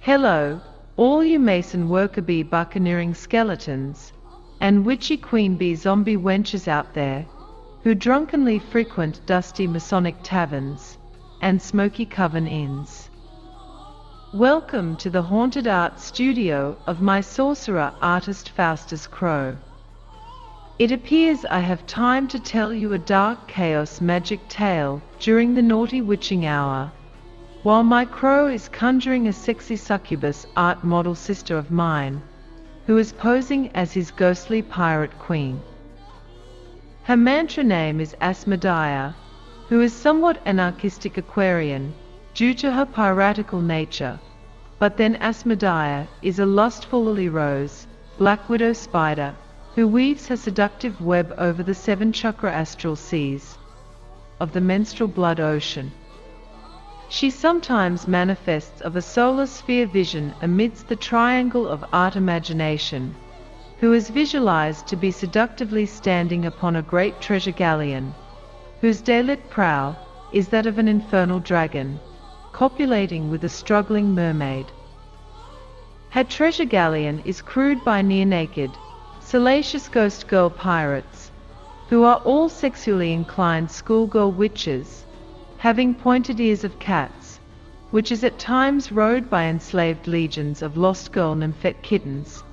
Hello, all you mason worker bee buccaneering skeletons, and witchy queen bee zombie wenches out there, who drunkenly frequent dusty Masonic taverns, and smoky coven inns. Welcome to the haunted art studio of my sorcerer artist Faustus Crow. It appears I have time to tell you a dark chaos magic tale during the naughty witching hour, while my crow is conjuring a sexy succubus art model sister of mine, who is posing as his ghostly pirate queen. Her mantra name is Asmodaya, who is somewhat anarchistic Aquarian due to her piratical nature, but then Asmodaiya is a lustful lily rose, black widow spider, who weaves her seductive web over the seven chakra astral seas of the menstrual blood ocean. She sometimes manifests of a solar sphere vision amidst the triangle of art imagination, who is visualized to be seductively standing upon a great treasure galleon, whose daylit prow is that of an infernal dragon, copulating with a struggling mermaid. Her treasure galleon is crewed by near-naked, salacious ghost girl pirates, who are all sexually inclined schoolgirl witches, having pointed ears of cats, which is at times rowed by enslaved legions of lost girl nymphette kittens,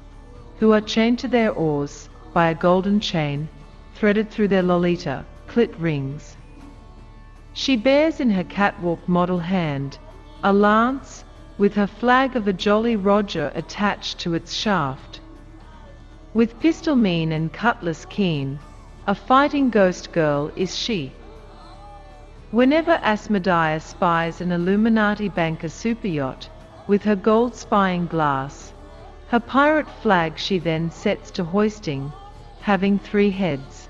who are chained to their oars by a golden chain threaded through their lolita clit rings. She bears in her catwalk model hand a lance with her flag of a Jolly Roger attached to its shaft. With pistol mien and cutlass keen, a fighting ghost girl is she. Whenever Asmodaiya spies an Illuminati banker superyacht with her gold spying glass, her pirate flag she then sets to hoisting, having 3 heads,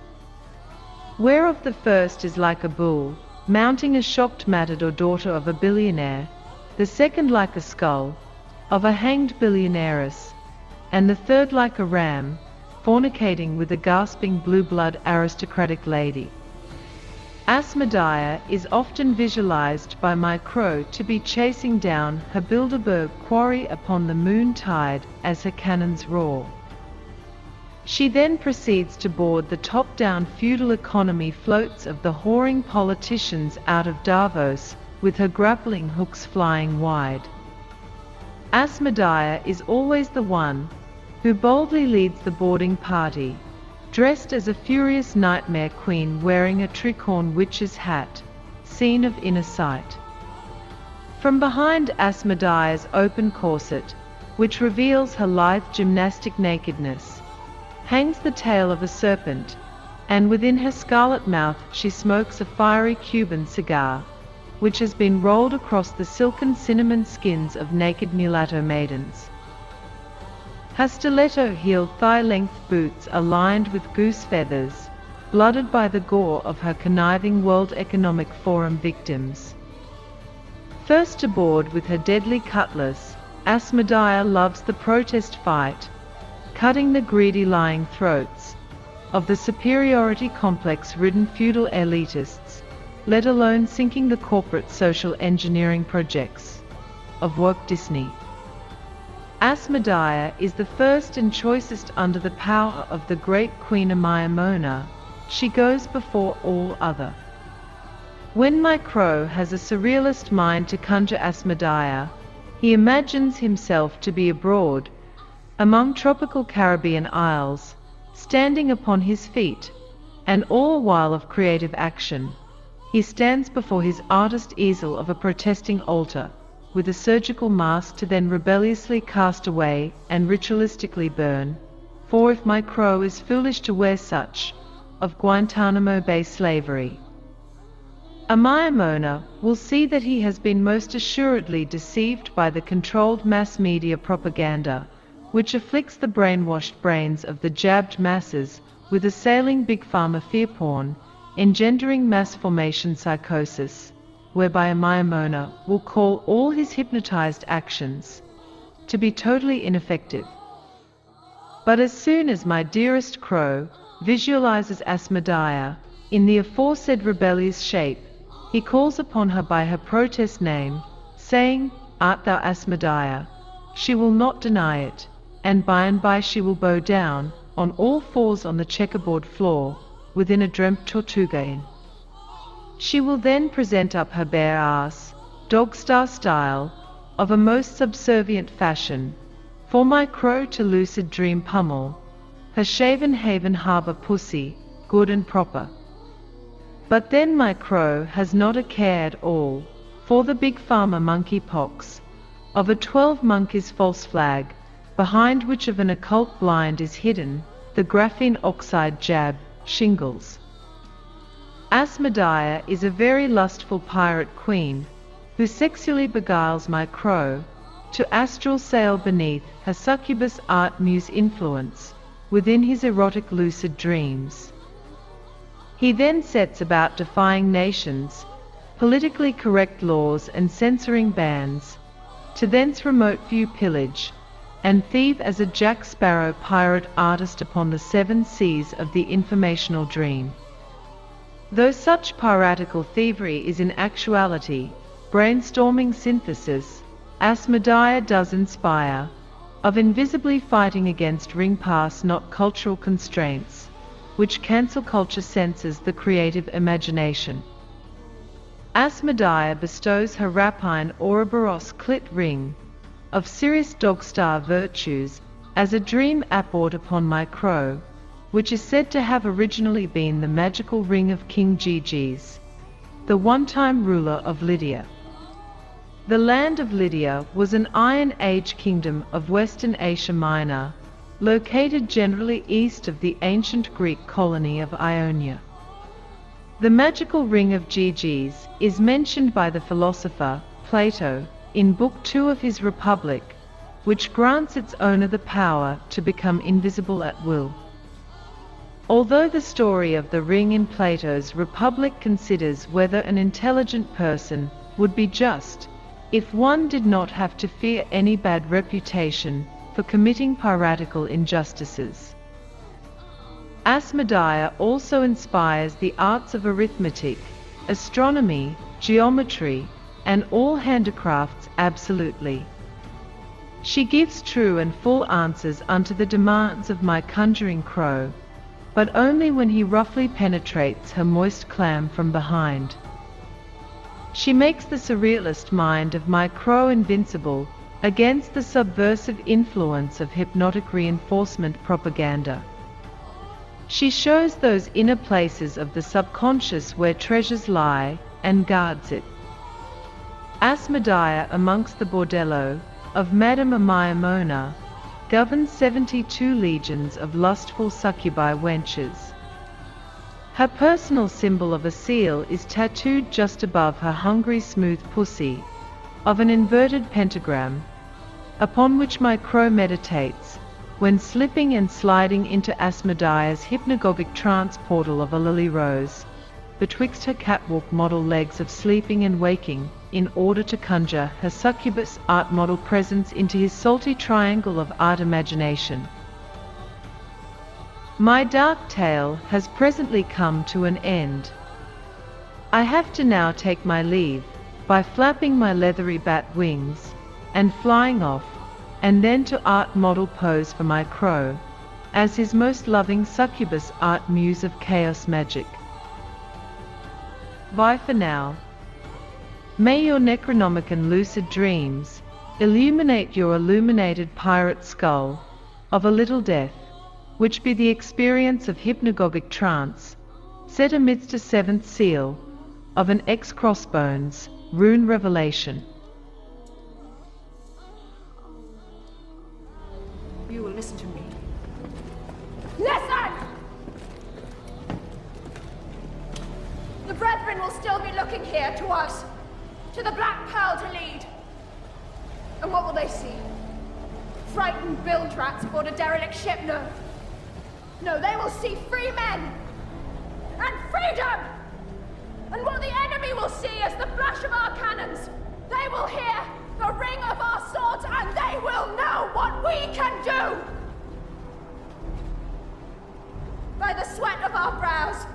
whereof the first is like a bull, mounting a shocked matador daughter of a billionaire, the second like a skull, of a hanged billionairess, and the third like a ram, fornicating with a gasping blue-blood aristocratic lady. Asmodaiya is often visualized by my crow to be chasing down her Bilderberg quarry upon the moon tide as her cannons roar. She then proceeds to board the top-down feudal economy floats of the whoring politicians out of Davos with her grappling hooks flying wide. Asmodaiya is always the one who boldly leads the boarding party, dressed as a furious nightmare queen wearing a tricorn witch's hat, scene of inner sight. From behind Asmodaiya's open corset, which reveals her lithe gymnastic nakedness, hangs the tail of a serpent, and within her scarlet mouth she smokes a fiery Cuban cigar, which has been rolled across the silken cinnamon skins of naked mulatto maidens. Her stiletto-heeled thigh-length boots are lined with goose feathers, blooded by the gore of her conniving World Economic Forum victims. First aboard with her deadly cutlass, Asmodaiya loves the protest fight, cutting the greedy lying throats of the superiority complex-ridden feudal elitists, let alone sinking the corporate social engineering projects of woke Disney. Asmodaiya is the first and choicest under the power of the great Queen Anima. She goes before all other. When my crow has a surrealist mind to conjure Asmodaiya, he imagines himself to be abroad, among tropical Caribbean isles, standing upon his feet, and all while of creative action, he stands before his artist easel of a protesting altar, with a surgical mask to then rebelliously cast away and ritualistically burn, for if my crow is foolish to wear such, of Guantanamo Bay slavery, Anima will see that he has been most assuredly deceived by the controlled mass media propaganda, which afflicts the brainwashed brains of the jabbed masses with assailing big pharma fear porn, engendering mass formation psychosis, whereby Anima will call all his hypnotized actions to be totally ineffective. But as soon as my dearest crow visualizes Asmodaiya in the aforesaid rebellious shape, he calls upon her by her protest name, saying, "Art thou Asmodaiya?" she will not deny it, and by she will bow down, on all fours on the checkerboard floor, within a dreamt Tortuga inn. She will then present up her bare ass, dog-star style, of a most subservient fashion, for my crow to lucid dream pummel, her shaven haven harbour pussy, good and proper. But then my crow has not a care at all, for the big farmer monkey pox, of a 12 monkeys false flag, behind which of an occult blind is hidden, the graphene oxide jab, shingles. Asmodaiya is a very lustful pirate queen, who sexually beguiles my crow, to astral sail beneath her succubus art muse influence, within his erotic lucid dreams. He then sets about defying nations, politically correct laws and censoring bans, to thence remote view pillage, and thieve as a Jack Sparrow pirate artist upon the 7 seas of the informational dream. Though such piratical thievery is in actuality brainstorming synthesis, Asmodaiya does inspire, of invisibly fighting against ring pass not cultural constraints, which cancel culture censors the creative imagination. Asmodaiya bestows her rapine Ouroboros clit ring, of serious dog-star virtues, as a dream apport upon my crow, which is said to have originally been the magical ring of King Giges, the one-time ruler of Lydia. The land of Lydia was an Iron Age kingdom of Western Asia Minor, located generally east of the ancient Greek colony of Ionia. The magical ring of Giges is mentioned by the philosopher Plato in Book 2 of his Republic, which grants its owner the power to become invisible at will. Although the story of the ring in Plato's Republic considers whether an intelligent person would be just if one did not have to fear any bad reputation for committing piratical injustices. Asmodaiya also inspires the arts of arithmetic, astronomy, geometry, and all handicrafts absolutely. She gives true and full answers unto the demands of my conjuring crow, but only when he roughly penetrates her moist clam from behind. She makes the surrealist mind of my crow invincible against the subversive influence of hypnotic reinforcement propaganda. She shows those inner places of the subconscious where treasures lie, and guards it. Asmodaiya amongst the bordello of Madame Mayamona governs 72 legions of lustful succubi wenches. Her personal symbol of a seal is tattooed just above her hungry smooth pussy, of an inverted pentagram, upon which my crow meditates, when slipping and sliding into Asmodaiya's hypnagogic trance portal of a lily rose, betwixt her catwalk model legs of sleeping and waking, in order to conjure her succubus art model presence into his salty triangle of art imagination. My dark tale has presently come to an end. I have to now take my leave, by flapping my leathery bat wings, and flying off, and then to art model pose for my crow, as his most loving succubus art muse of chaos magic. Bye for now. May your Necronomicon lucid dreams illuminate your illuminated pirate skull of a little death, which be the experience of hypnagogic trance, set amidst a 7th seal of an X-crossbones rune revelation. You will listen to me. Listen! The brethren will still be looking here to us, to the Black Pearl to lead. And what will they see? Frightened bilge rats aboard a derelict ship? No. No, they will see free men and freedom! And what the enemy will see is the flash of our cannons. They will hear the ring of our swords, and they will know what we can do! By the sweat of our brows,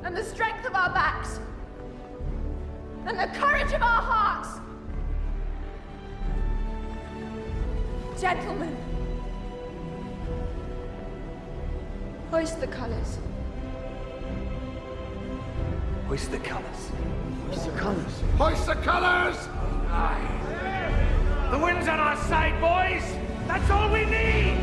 and the strength of our backs, and the courage of our hearts, Gentlemen, hoist the colors. Hoist the colors. Hoist the colors. Hoist the colors! Aye. The wind's on our side, boys! That's all we need!